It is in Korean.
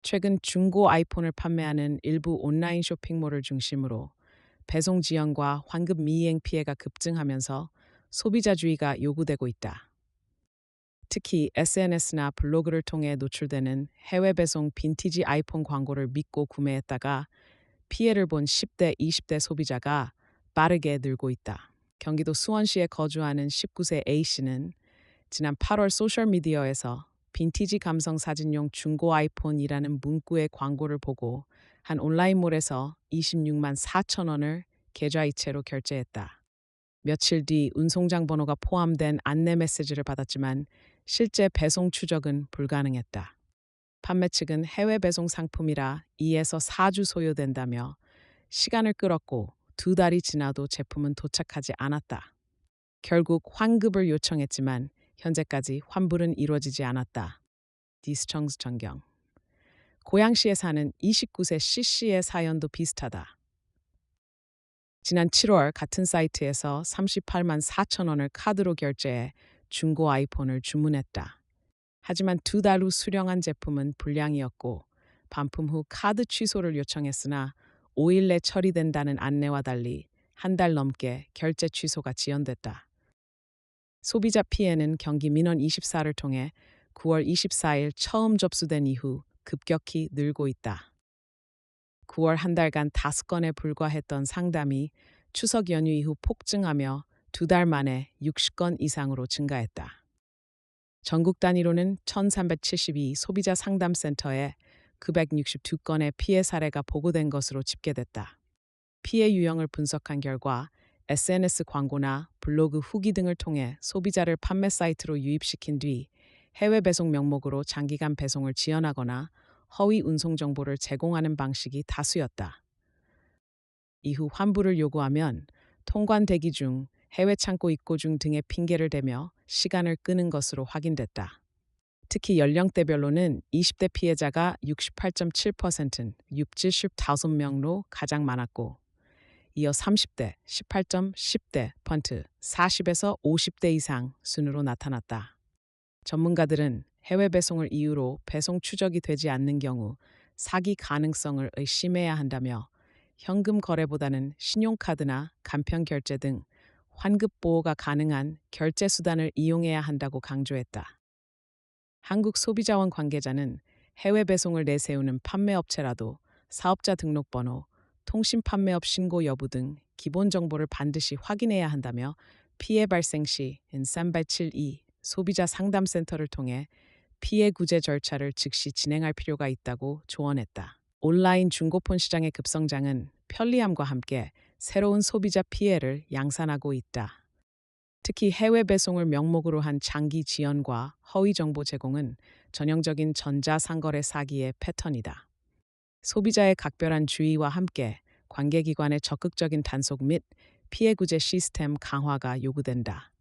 최근 중고 아이폰을 판매하는 일부 온라인 쇼핑몰을 중심으로 배송 지연과 환급 미이행 피해가 급증하면서 소비자주의가 요구되고 있다. 특히 SNS나 블로그를 통해 노출되는 해외 배송 빈티지 아이폰 광고를 믿고 구매했다가 피해를 본 10대, 20대 소비자가 빠르게 늘고 있다. 경기도 수원시에 거주하는 19세 A씨는 지난 8월 소셜미디어에서 빈티지 감성 사진용 중고 아이폰이라는 문구의 광고를 보고 한 온라인몰에서 26만 4천 원을 계좌이체로 결제했다. 며칠 뒤 운송장 번호가 포함된 안내 메시지를 받았지만 실제 배송 추적은 불가능했다. 판매 측은 해외 배송 상품이라 2에서 4주 소요된다며 시간을 끌었고 2달이 지나도 제품은 도착하지 않았다. 결국 환급을 요청했지만 현재까지 환불은 이루어지지 않았다. 디스청스 전경. 고양시에 사는 29세 C씨의 사연도 비슷하다. 지난 7월 같은 사이트에서 38만 4천 원을 카드로 결제해 중고 아이폰을 주문했다. 하지만 2달 후 수령한 제품은 불량이었고 반품 후 카드 취소를 요청했으나 5일 내 처리된다는 안내와 달리 한 달 넘게 결제 취소가 지연됐다. 소비자 피해는 경기 민원 24를 통해 9월 24일 처음 접수된 이후 급격히 늘고 있다. 9월 한 달간 5건에 불과했던 상담이 추석 연휴 이후 폭증하며 2달 만에 60건 이상으로 증가했다. 전국 단위로는 1,372 소비자 상담센터에 962건의 피해 사례가 보고된 것으로 집계됐다. 피해 유형을 분석한 결과 SNS 광고나 블로그 후기 등을 통해 소비자를 판매 사이트로 유입시킨 뒤 해외 배송 명목으로 장기간 배송을 지연하거나 허위 운송 정보를 제공하는 방식이 다수였다. 이후 환불을 요구하면 통관 대기 중, 해외 창고 입고 중 등의 핑계를 대며 시간을 끄는 것으로 확인됐다. 특히 연령대별로는 20대 피해자가 68.7%, 675명로 가장 많았고 이어 30대, 18.10대 펀트, 40에서 50대 이상 순으로 나타났다. 전문가들은 해외 배송을 이유로 배송 추적이 되지 않는 경우 사기 가능성을 의심해야 한다며 현금 거래보다는 신용카드나 간편 결제 등 환급 보호가 가능한 결제 수단을 이용해야 한다고 강조했다. 한국소비자원 관계자는 해외 배송을 내세우는 판매업체라도 사업자 등록번호, 통신 판매업 신고 여부 등 기본 정보를 반드시 확인해야 한다며 피해 발생 시 3872 소비자 상담센터를 통해 피해 구제 절차를 즉시 진행할 필요가 있다고 조언했다. 온라인 중고폰 시장의 급성장은 편리함과 함께 새로운 소비자 피해를 양산하고 있다. 특히 해외 배송을 명목으로 한 장기 지연과 허위 정보 제공은 전형적인 전자상거래 사기의 패턴이다. 소비자의 각별한 주의와 함께 관계기관의 적극적인 단속 및 피해 구제 시스템 강화가 요구된다.